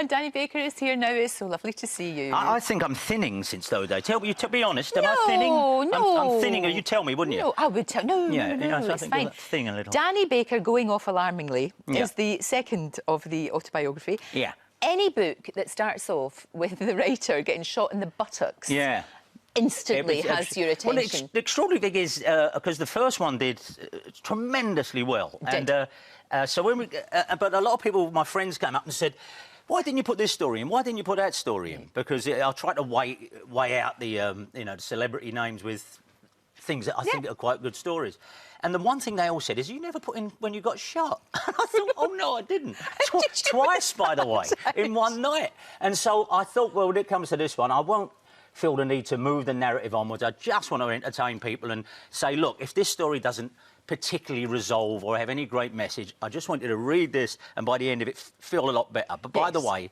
Danny Baker is here now. It's so lovely to see you. I think I'm thinning since those days. Tell me, to be honest, am I No, thinning? no. I'm thinning. You tell me, wouldn't you? No, I would tell. No, Yeah, no, I it's think fine. Thing a little. Danny Baker going off alarmingly Yeah. is the second of the autobiography. Yeah. Any book that starts off with the writer getting shot in the buttocks. Yeah. Instantly has your attention. Well, the extraordinary thing is because the first one did tremendously well, so when we, but a lot of people, my friends, came up and said, "Why didn't you put this story in? Why didn't you put that story in?" Because I tried to weigh out the you know, the celebrity names with things that I think are quite good stories. And the one thing they all said is, "You never put in when you got shot." I thought, "Oh no, I didn't." Twice, by the way, in one night. And so I thought, well, when it comes to this one, I won't feel the need to move the narrative onwards. I just want to entertain people and say, look, if this story doesn't particularly resolve or have any great message, I just want you to read this and by the end of it feel a lot better. But by the way,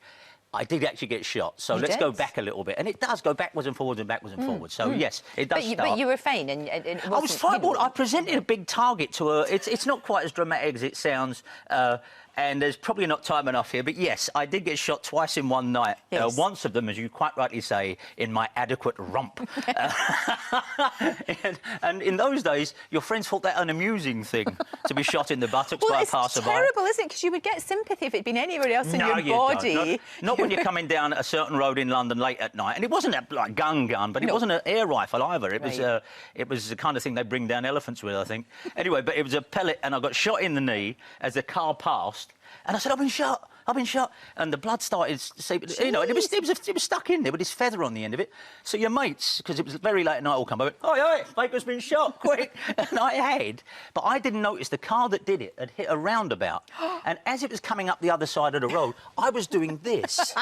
I did actually get shot, so let's go back a little bit. And it does go backwards and forwards and backwards and forwards. So, yes, it does start. But you were fine, and it wasn't... I was fine. Well, I presented a big target to her. It's not quite as dramatic as it sounds, and there's probably not time enough here, but yes, I did get shot twice in one night. Yes. Once of them, as you quite rightly say, in my adequate rump. And in those days, your friends thought that an amusing thing, to be shot in the buttocks by a passerby. Well, it's terrible, isn't it? Because you would get sympathy if it'd been anywhere else in your body. Don't. Not when you're coming down a certain road in London late at night. And it wasn't a like gun, but it wasn't an air rifle either. It was the kind of thing they bring down elephants with, I think. Anyway, but it was a pellet, and I got shot in the knee as the car passed. And I said, I've been shot. And the blood started, you know, it was stuck in there with this feather on the end of it. So your mates, because it was very late at night, all come over, "Oi, Baker's been shot, quick." And I had, but I didn't notice the car that did it had hit a roundabout. And as it was coming up the other side of the road, I was doing this.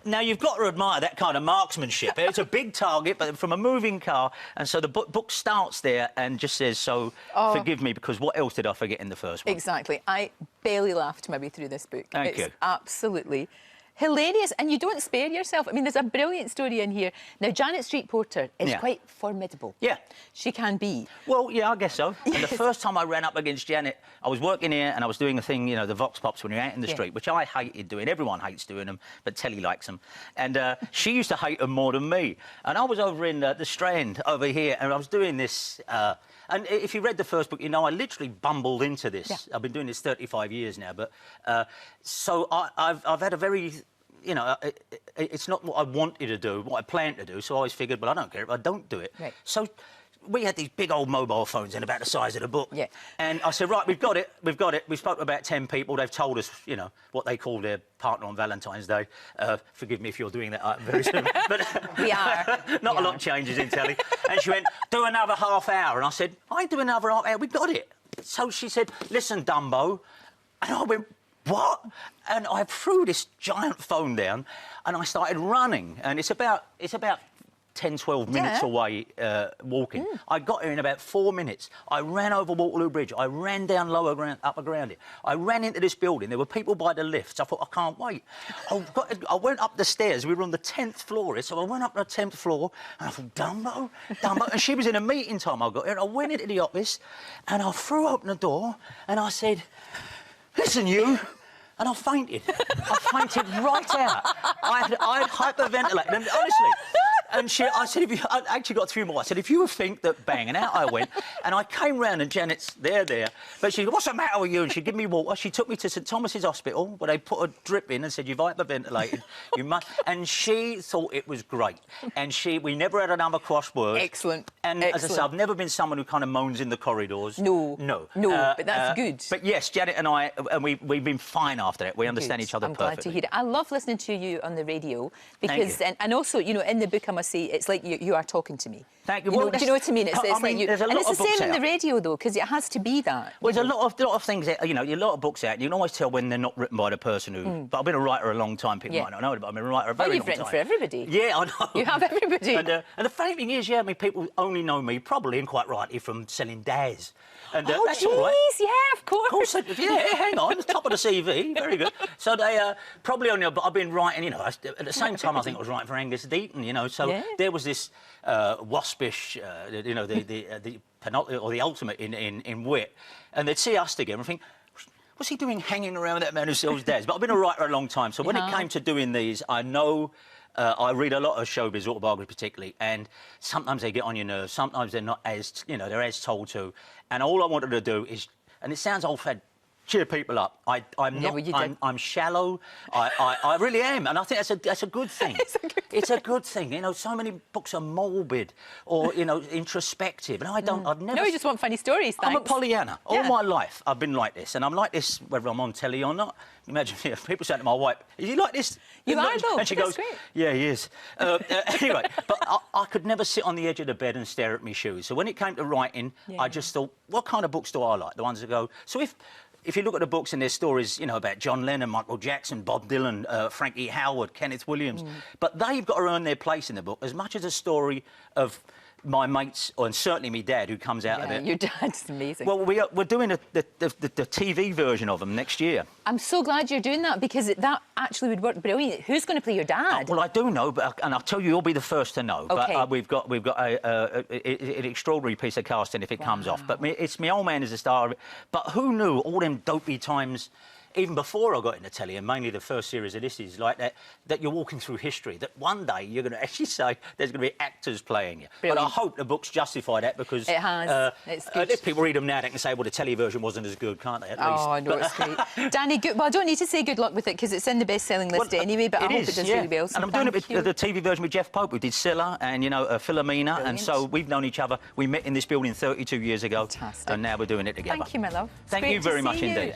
Now, you've got to admire that kind of marksmanship. It's a big target, but from a moving car. And so the book starts there and just says, so forgive me, because what else did I forget in the first one? Exactly. I barely laughed my way through this book. Thank you. It's absolutely hilarious, and you don't spare yourself. I mean, there's a brilliant story in here. Now, Janet Street Porter is quite formidable. Yeah. She can be. Well, yeah, I guess so. Yes. And the first time I ran up against Janet, I was working here and I was doing a thing, you know, the Vox Pops when you're out in the street, which I hated doing. Everyone hates doing them, but Telly likes them. And she used to hate them more than me. And I was over in the Strand over here, and I was doing this... and if you read the first book, you know, I literally bumbled into this. Yeah. I've been doing this 35 years now, but... so I've had a very... You know, it's not what I wanted to do, what I planned to do, so I always figured, well, I don't care if I don't do it. Right. So we had these big old mobile phones in about the size of the book. Yeah. And I said, right, we've got it. We spoke to about 10 people. They've told us, you know, what they call their partner on Valentine's Day. Forgive me if you're doing that very soon. But we are. Not a lot changes in telly. And she went, do another half hour. And I said, I ain't doing another half hour. We've got it. So she said, listen, Dumbo. And I went, what? And I threw this giant phone down and I started running. And it's about 10, 12 minutes away walking. I got here in about 4 minutes. I ran over Waterloo Bridge. I ran down upper ground. I ran into this building. There were people by the lifts. I thought, I can't wait. I went up the stairs. We were on the 10th floor. So I went up the 10th floor and I thought, Dumbo. And she was in a meeting time I got here. I went into the office and I threw open the door and I said, listen, you. And I fainted. I fainted right out. I had hyperventilated. And honestly, and I said, I actually got 3 more. I said, if you think that, bang, and out I went. And I came round and Janet's there. But she said, what's the matter with you? And she gave me water. She took me to St Thomas's Hospital, where they put a drip in and said, you've hyperventilated. You must. And she thought it was great. And we never had another crossword. Excellent. And as I said, I've never been someone who kind of moans in the corridors. No. But that's good. But yes, Janet and I, and we've been fine after that. We understand each other perfectly. I'm glad to hear it. I love listening to you on the radio because, and also, you know, in the book, I must say, it's like you are talking to me. Thank you. Do you know what I mean? It's like you, there's a lot and it's the of same in the radio though, because it has to be that. Well, there's a lot of things that, you know, a lot of books out. You can always tell when they're not written by the person who. But I've been a writer a long time. People might not know it, but I've been a writer a very long time. You've written for everybody. Yeah, I know. You have everybody. And the funny thing is, I mean, people only know me probably and quite rightly from selling Daz. And that's all right. Yeah, of course. Yeah, hang on, the top of the CV, very good. So they probably only, but I've been writing, you know, at the same time I think I was writing for Angus Deaton, you know, so there was this waspish, you know, the penultimate or the ultimate in wit, and they'd see us together and think, what's he doing hanging around with that man who sells dads? But I've been a writer a long time, so when it came to doing these, I know I read a lot of showbiz, autobiography particularly, and sometimes they get on your nerves, sometimes they're not as, you know, they're as told to. And all I wanted to do is, and it sounds old-fashioned, cheer people up. I'm shallow. I really am, and I think that's a good thing. It's a good thing. You know, so many books are morbid or, you know, introspective, and I've never. No, you just want funny stories. Thanks. I'm a Pollyanna. All my life, I've been like this, and I'm like this whether I'm on telly or not. Imagine if people say to my wife, "Is he like this?" You are, though. And she goes, great. "Yeah, he is." Anyway, but I could never sit on the edge of the bed and stare at my shoes. So when it came to writing, I just thought, what kind of books do I like? The ones that go. So if you look at the books and there's stories, you know, about John Lennon, Michael Jackson, Bob Dylan, Frankie Howard, Kenneth Williams, but they've got to earn their place in the book as much as a story of my mates, and certainly my dad, who comes out of it. Your dad's amazing. Well, we're doing the TV version of them next year. I'm so glad you're doing that, because that actually would work brilliant. Who's going to play your dad? Well, I do know, and I'll tell you, you'll be the first to know. Okay. But we've got an extraordinary piece of casting if it comes off. But it's my old man is the star of it. But who knew all them dopey times, even before I got into telly, and mainly the first series of this is like that you're walking through history, that one day you're going to actually say there's going to be actors playing you. Brilliant. But I hope the books justify that, because it has. It's good. If people read them now, they can say, well, the telly version wasn't as good, can't they, at least? Oh, I know, it's great. Danny, well, I don't need to say good luck with it, because it's in the best-selling list anyway, but I hope it does really well. So and I'm doing it with the TV version with Jeff Pope. We did Scylla and, you know, Philomena, Brilliant. and so we've known each other. We met in this building 32 years ago. Fantastic. And now we're doing it together. Thank you, my love. Thank you very much indeed.